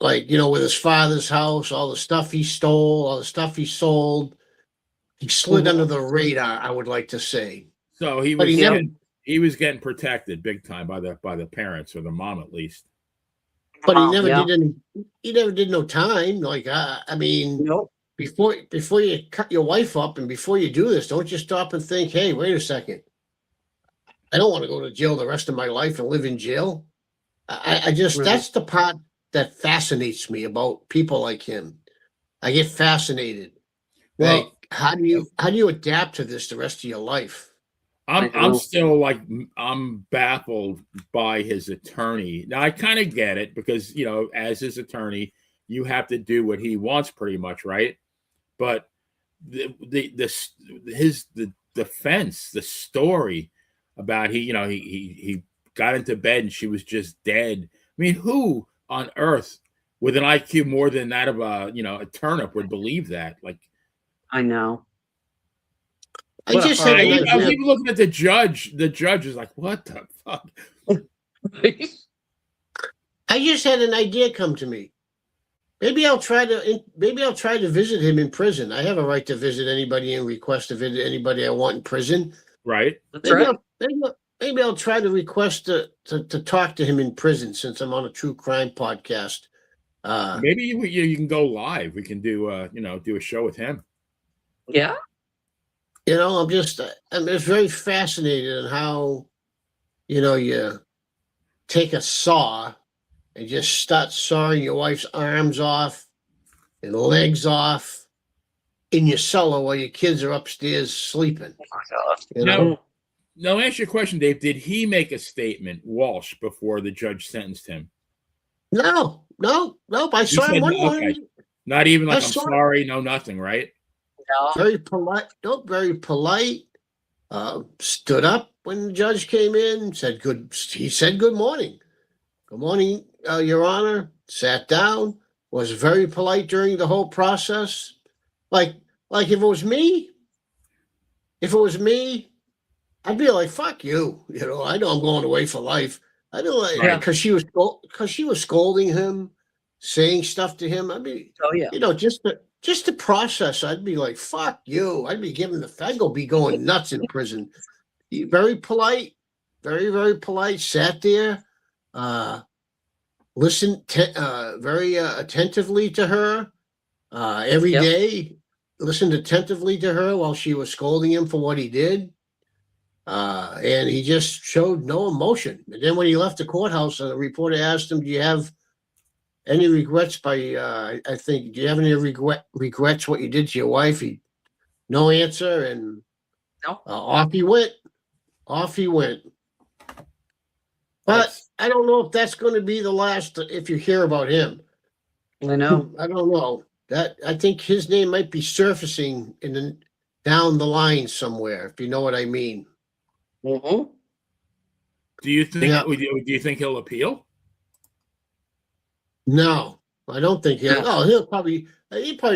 Like, with his father's house, all the stuff he stole, all the stuff he sold. He slid under the radar, I would like to say. So he was getting protected big time by the parents, or the mom at least. But he never did any. He never did no time. Like, nope. Before you cut your wife up and before you do this, don't you stop and think, hey, wait a second. I don't want to go to jail the rest of my life and live in jail. I just that's the part that fascinates me about people like him. I get fascinated. Well, like, how do you adapt to this the rest of your life? I'm still I'm baffled by his attorney. Now I kind of get it because as his attorney, you have to do what he wants pretty much, right? but his defense, the story about he got into bed and she was just dead. I mean, who on earth with an IQ more than that of a turnip would believe that? Like, I know. I just had an I was idea. even looking at the judge. The judge is like, "What the fuck?" I just had an idea come to me. Maybe I'll try to visit him in prison. I have a right to visit anybody and request to visit anybody I want in prison. Right? That's right. Maybe I'll try to request to talk to him in prison since I'm on a true crime podcast. Maybe you can go live. We can do do a show with him. Yeah. I'm just very fascinated in how, you take a saw and just start sawing your wife's arms off and legs off in your cellar while your kids are upstairs sleeping. Now, I'll ask you a question, Dave. Did he make a statement, Walsh, before the judge sentenced him? No. I saw him one morning. Okay. Not even like, I'm saw sorry, no, nothing, right? No. Very polite. No, very polite. Stood up when the judge came in. He said good morning. Good morning, Your Honor. Sat down. Was very polite during the whole process. Like if it was me, I'd be like, fuck you. I know I'm going away for life. I don't like because she was scolding him, saying stuff to him. I mean, Oh yeah. Just the process, I'd be like, fuck you. I'd go be going nuts in prison. He, very polite, very, very polite, sat there, listened very attentively to her every day, listened attentively to her while she was scolding him for what he did. And he just showed no emotion. And then when he left the courthouse, a reporter asked him, do you have any regrets do you have any regrets what you did to your wife? No answer. And No. Off he went. But I don't know if that's going to be the last, if you hear about him. I know. I don't know. I think his name might be surfacing down the line somewhere, if you know what I mean. Mm-hmm. Do you think he'll appeal? No, I don't think he'll. Oh, he'll probably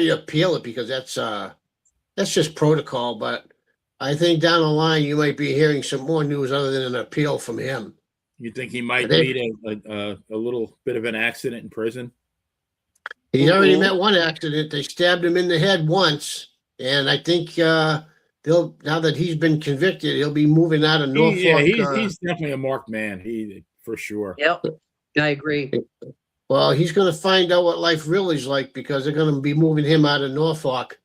appeal it because that's just protocol. But I think down the line you might be hearing some more news other than an appeal from him. You think he might meet a little bit of an accident in prison? He's already met one accident. They stabbed him in the head once, and I think now that he's been convicted, he'll be moving out of Norfolk. He's definitely a marked man. He for sure. Yep, I agree. Well, he's going to find out what life really is like because they're going to be moving him out of Norfolk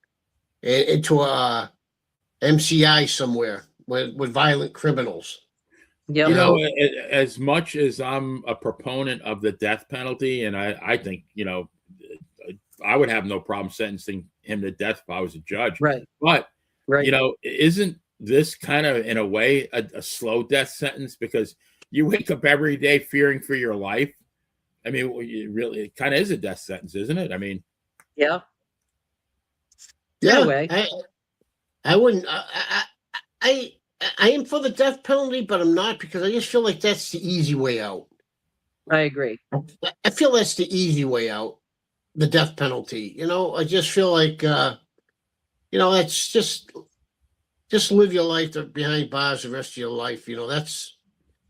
into a MCI somewhere with violent criminals. Yep. As much as I'm a proponent of the death penalty, and I think I would have no problem sentencing him to death if I was a judge. Right. But right. Isn't this kind of in a way a slow death sentence because you wake up every day fearing for your life? I mean, it kind of is a death sentence, isn't it? I mean, yeah. Yeah. Way. I wouldn't. I am for the death penalty, but I'm not because I just feel like that's the easy way out. I agree. I feel that's the easy way out. The death penalty. I just feel like that's just live your life behind bars the rest of your life. That's.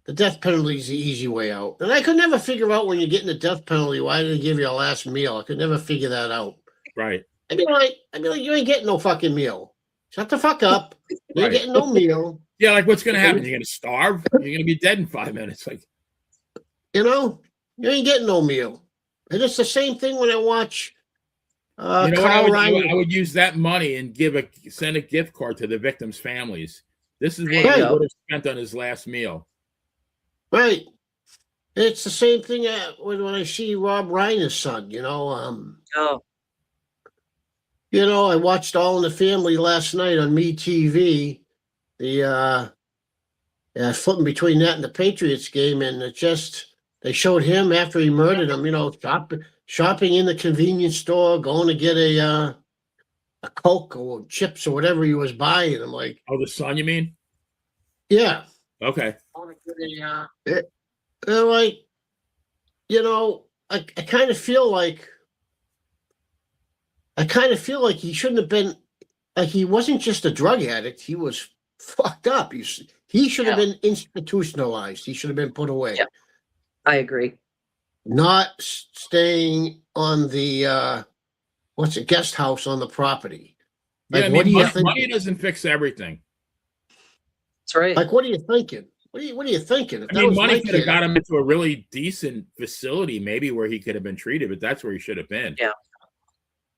The death penalty is the easy way out. And I could never figure out when you're getting the death penalty, why did they give you a last meal? I could never figure that out. Right. I'd be like, you ain't getting no fucking meal. Shut the fuck up. You ain't getting no meal. Yeah, like what's going to happen? You're going to starve? You're going to be dead in 5 minutes. Like, you ain't getting no meal. And it's the same thing when I watch I would use that money and send a gift card to the victims' families. This is what he would have spent on his last meal. Right. It's the same thing when I see Rob Reiner's son, I watched All in the Family last night on MeTV. Flipping between that and the Patriots game, and they showed him after he murdered him, shopping in the convenience store, going to get a a Coke or chips or whatever he was buying. I'm like, Oh, the son, you mean? yeah. Okay. They're like, I kind of feel like he shouldn't have been, like, he wasn't just a drug addict. He was fucked up. He should have been institutionalized. He should have been put away. Yeah. I agree. Not staying on the guest house on the property. Like, Yeah, I what do mean, you think? money doesn't fix everything. That's right. Like, what are you thinking? What are you thinking? If I that mean, was money my could have kid, got him into a really decent facility, maybe where he could have been treated, but that's where he should have been. Yeah.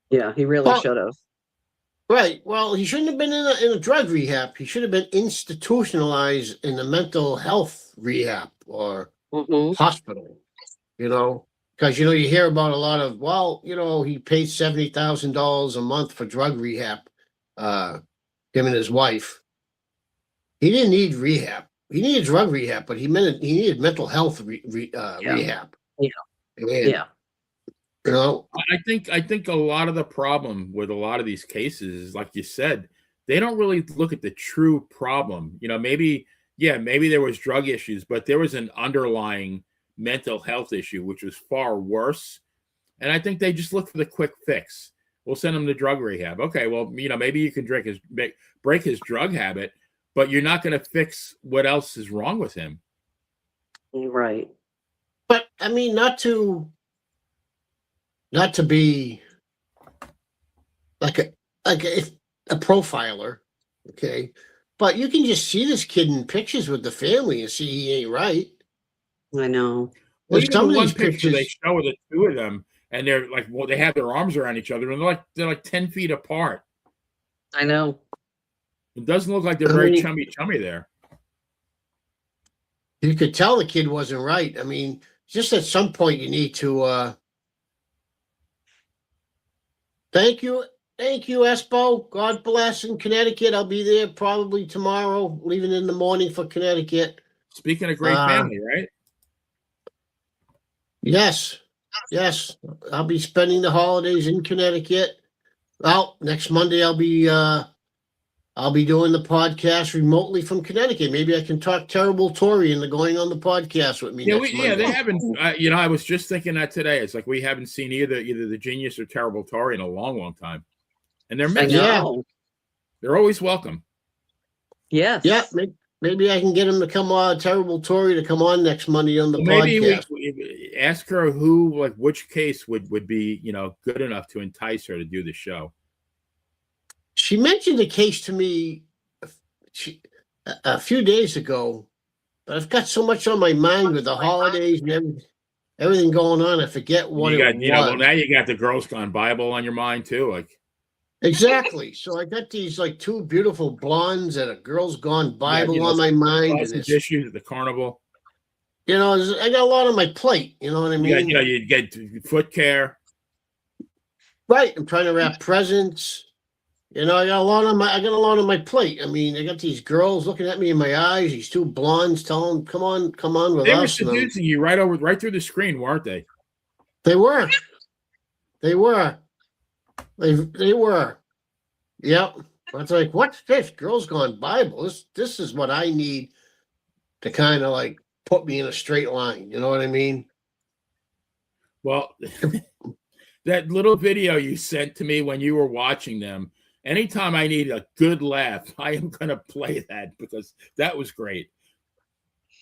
Yeah, he really Well, should have. right. Well, he shouldn't have been in a drug rehab. He should have been institutionalized in a mental health rehab or hospital, because, you hear about a lot of, he paid $70,000 a month for drug rehab, him and his wife. He didn't need rehab. He needed drug rehab, but he needed mental health rehab. Yeah. And, I think a lot of the problem with a lot of these cases is, like you said, they don't really look at the true problem. Maybe there was drug issues, but there was an underlying mental health issue, which was far worse. And I think they just look for the quick fix. We'll send him to drug rehab. Okay, well, maybe you can break his drug habit, but you're not going to fix what else is wrong with him. Right. But I mean, not to be like a profiler, okay? But you can just see this kid in pictures with the family and see he ain't right. I know. Well, Some of the one these picture they pictures, show of the two of them, and they're like, they have their arms around each other, and they're like 10 feet apart. I know. It doesn't look like they're very chummy there. you could tell the kid wasn't right. I mean, just at some point you need to thank you, Espo. God bless in Connecticut. I'll be there probably tomorrow, leaving in the morning for Connecticut. Speaking of great family, right? Yes. I'll be spending the holidays in Connecticut. Well, next Monday I'll be doing the podcast remotely from Connecticut. Maybe I can talk Terrible Tory into going on the podcast with me. They haven't. I was just thinking that today. It's like we haven't seen either the Genius or Terrible Tory in a long time, and they're missed. They're always welcome. Yes. Yeah. Maybe I can get him to come on, Terrible Tory, to come on next Monday on the podcast. Maybe we ask her which case would be good enough to entice her to do the show. She mentioned a case to me a few days ago, but I've got so much on my mind with the holidays and everything going on. I forget what it was. Well, now you got the Girls Gone Bible on your mind too. Like, exactly. So I got these like two beautiful blondes and a Girls Gone Bible on my mind. And issues at the carnival. I got a lot on my plate. You know what I mean? You get foot care. Right. I'm trying to wrap presents. I got a lot on my plate. I mean, I got these girls looking at me in my eyes. These two blondes telling, "Come on with they us." They were seducing you right through the screen, weren't they? They were. They were. Yep. I was like, "What's this? Girls Gone Bible? This is what I need to kind of like put me in a straight line." You know what I mean? Well, that little video you sent to me when you were watching them. Anytime I need a good laugh, I am going to play that because that was great.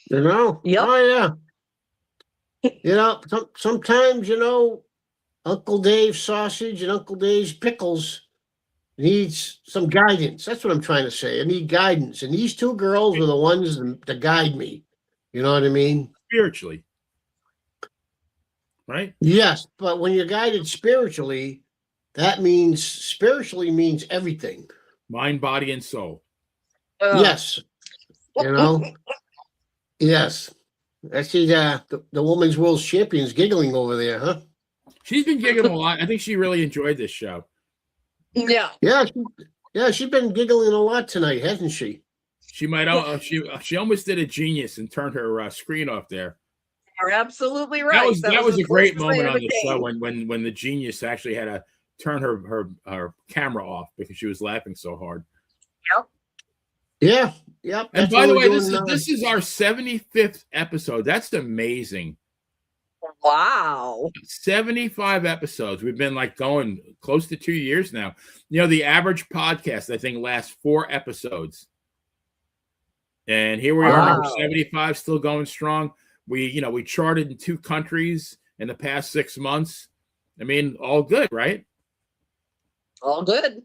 Yep. Oh, yeah. Sometimes, Uncle Dave's sausage and Uncle Dave's pickles needs some guidance. That's what I'm trying to say. I need guidance. And these two girls are the ones to guide me. You know what I mean? Spiritually. Right? Yes. But when you're guided spiritually, that means spiritually means everything. Mind, body, and soul. Yes. Yes. I see the Women's World Champions giggling over there, huh? She's been giggling a lot. I think she really enjoyed this show. Yeah. Yeah, she's been giggling a lot tonight, hasn't she? She might. She almost did a Genius and turned her screen off there. You're absolutely right. That was a great moment on the show when the Genius actually had a turn her camera off because she was laughing so hard. Yeah. Yep. And by the way, this is our 75th episode. That's amazing. Wow. 75 episodes. We've been like going close to 2 years now. You know, the average podcast, I think, lasts 4 episodes. And here we are, number 75, still going strong. We charted in 2 countries in the past 6 months. I mean, all good, right? All good.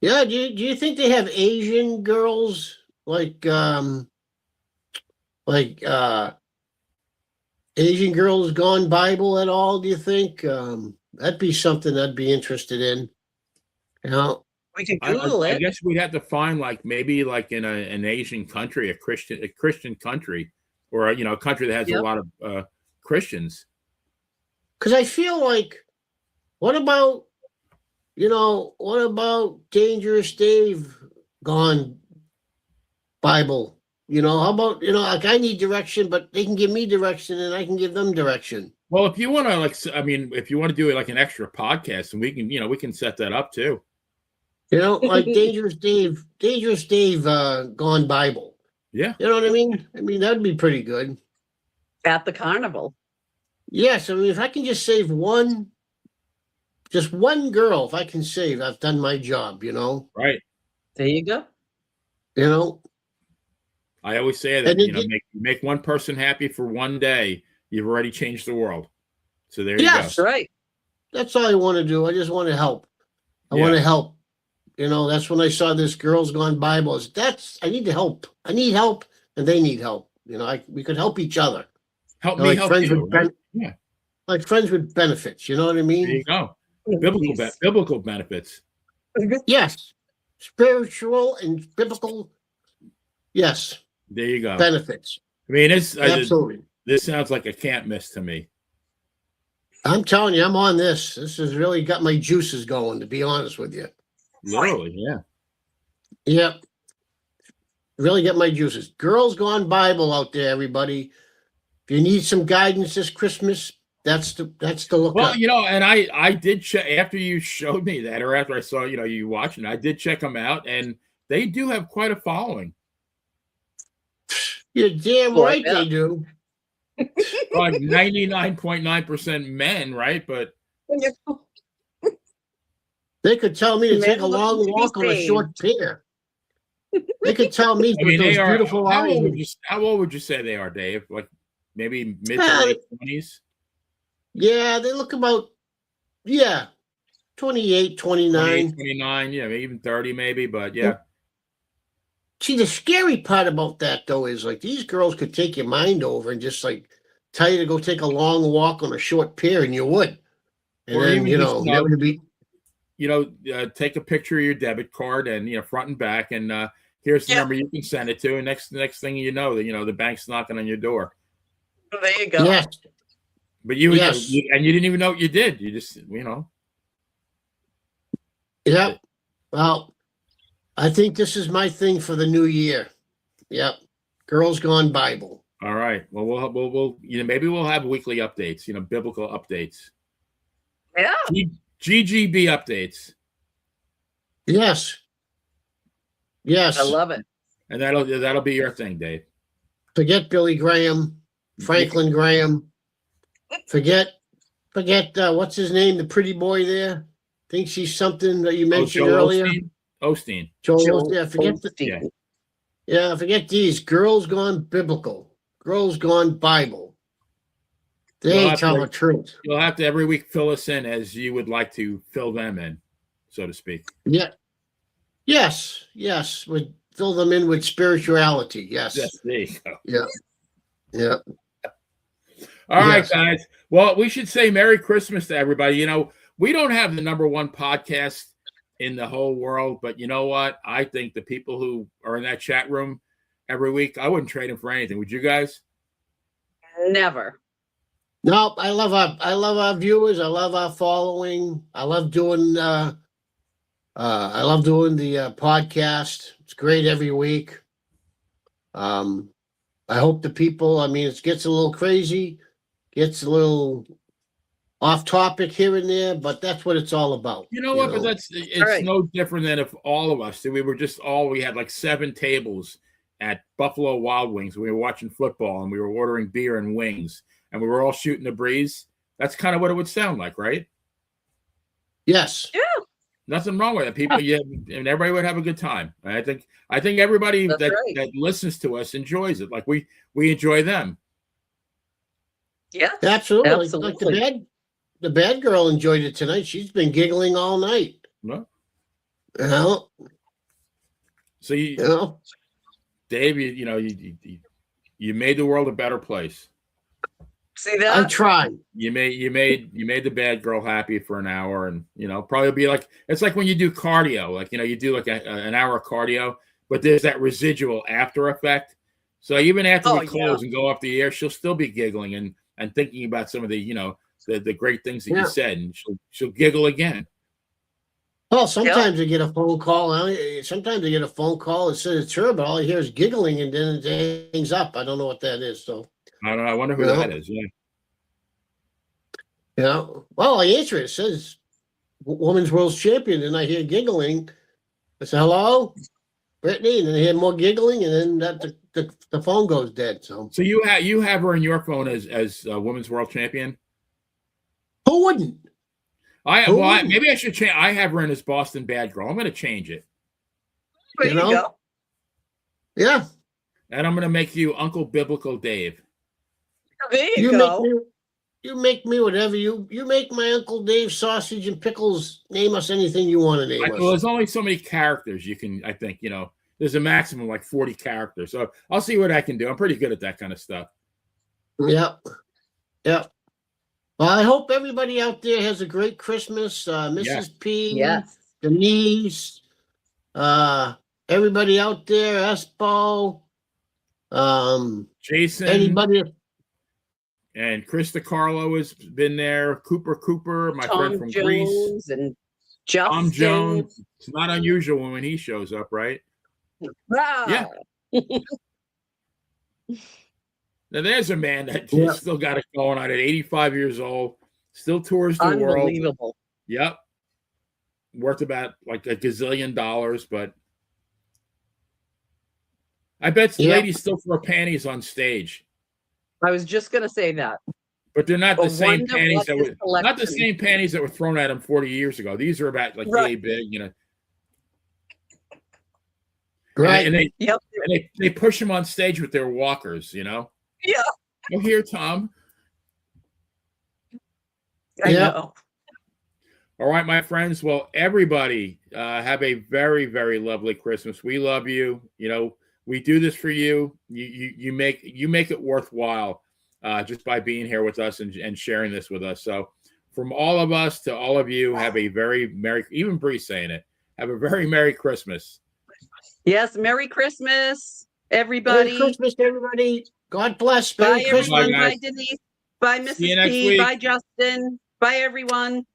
Yeah. Do you think they have Asian girls like Asian Girls Gone Bible at all? Do you think that'd be something I'd be interested in? You know, We can Google I it. guess we'd have to find maybe in an Asian country, a Christian country, or a country that has a lot of Christians. because I feel like, what about Dangerous Dave Gone Bible? How about, like I need direction, but they can give me direction and I can give them direction. Well, if you want to if you want to do it like an extra podcast, and we can set that up too. Like Dangerous Dave Gone Bible. Yeah. You know what I mean? I mean, that'd be pretty good. At the carnival. Yes. I mean, if I can just save just one girl, if I can save, I've done my job, Right. There you go. I always say that, make one person happy for one day, you've already changed the world. So there you go. That's right. That's all I want to do. I just want to help. I want to help. That's when I saw this Girls Gone Bible. I need to help. I need help, and they need help. We could help each other. Help me help you. Right? Yeah. Like friends with benefits. You know what I mean? There you go. Biblical benefits. Yes. Spiritual and biblical. Yes. There you go. Benefits. I mean, absolutely. This sounds like a can't miss to me. I'm telling you, I'm on this. This has really got my juices going, to be honest with you. Literally, yeah. Yep. Really get my juices. Girls Gone Bible out there, everybody. If you need some guidance this Christmas, that's the look. Well, and I did check after you showed me that, or after I saw you watching. I did check them out, and they do have quite a following. You're damn right they do. Like 99.9% men, right? But they could tell me to take a long walk on a short pier. They could tell me with those beautiful eyes. How old would you say they are, Dave? Like maybe mid to late 20s? Yeah, they look about 28, 29. 29, maybe even 30 maybe, but yeah. See, the scary part about that, though, is like these girls could take your mind over and just like tell you to go take a long walk on a short pier, and you would. And or then, just, never to be. Take a picture of your debit card and, front and back, and here's the number you can send it to. And next thing you know, the bank's knocking on your door. There you go. Yes. But you didn't even know what you did. You just, Yep. Well, I think this is my thing for the new year. Yep. Girls Gone Bible. All right. Well, we'll maybe we'll have weekly updates, biblical updates. Yeah. GGB updates. Yes. Yes. I love it. And that'll be your thing, Dave. Forget Billy Graham, Franklin Graham. Forget what's his name, the pretty boy there. Thinks he's something that you mentioned earlier. Osteen. Joel, forget these. Girls Gone Biblical. Girls Gone Bible. They ain't tell the truth. You'll have to every week fill us in as you would like to fill them in, so to speak. Yeah. Yes. We fill them in with spirituality. Yes. Yes, there you go. Yeah. All right, guys. Well, we should say Merry Christmas to everybody. We don't have the number one podcast in the whole world, but you know what? I think the people who are in that chat room every week, I wouldn't trade them for anything. Would you guys? Never. No, I love our viewers. I love our following. I love doing the podcast. It's great every week. I hope the people, it gets a little crazy, gets a little off topic here and there, but that's what it's all about. You know what? But it's right. no different than if all of us, we had like 7 tables at Buffalo Wild Wings. We were watching football and we were ordering beer and wings and we were all shooting the breeze. That's kind of what it would sound like, right? Yes. Yeah. Nothing wrong with it. People, and everybody would have a good time. I think everybody That's that right. that listens to us enjoys it. Like we enjoy them. Yeah. Absolutely. Absolutely. Like the bad girl enjoyed it tonight. She's been giggling all night. No? You know? So You know? Dave, you made the world a better place. See that? I tried. You made the bad girl happy for an hour, and probably be like, it's like when you do cardio, like you do like an hour of cardio, but there's that residual after effect. So even after we close and go off the air, she'll still be giggling and thinking about some of the the great things that you said, and she'll giggle again. Well, sometimes I get a phone call. Sometimes I get a phone call that says it's her, but all I hear is giggling, and then it hangs up. I don't know what that is. So I don't know. I wonder who that is. Yeah. Well, I answer it. It says Women's World Champion, and I hear giggling. I say, hello, Brittany, and then I hear more giggling, and then the phone goes dead. So you have her in your phone as Women's World Champion? Who wouldn't? Maybe I should change. I have her in as Boston Bad Girl. I'm going to change it. There you go. Yeah. And I'm going to make you Uncle Biblical Dave. There you go. You make me whatever you make my Uncle Dave sausage and pickles. Name us anything you want to name us. Well, there's only so many characters you can. I think there's a maximum like 40 characters. So I'll see what I can do. I'm pretty good at that kind of stuff. Yep. Well, I hope everybody out there has a great Christmas. Mrs. P, Denise, everybody out there, Espo, Jason, anybody. And Chris DiCarlo has been there. Cooper, my Tom friend from Jones Greece. And Justin. Tom Jones. It's not unusual when he shows up, right? Ah. Yeah. Now there's a man that still got it going on at 85 years old. Still tours the world. Unbelievable. Yep. Worth about like $1 gazillion, but I bet ladies still throw panties on stage. I was just going to say that. But they're not the same panties that were thrown at him 40 years ago. These are about like yay big, Right. And they push him on stage with their walkers, Yeah. Oh, here, Tom. I know. All right, my friends. Well, everybody have a very, very lovely Christmas. We love you. We do this for you. You make it worthwhile just by being here with us and sharing this with us. So from all of us to all of you, have a very Merry, even Bree saying it, have a very Merry Christmas. Yes, Merry Christmas, everybody. Merry Christmas, everybody. God bless. Bye, Merry Christmas. everyone. Bye, Denise. Bye, Mrs. P. Bye, Justin. Bye, everyone.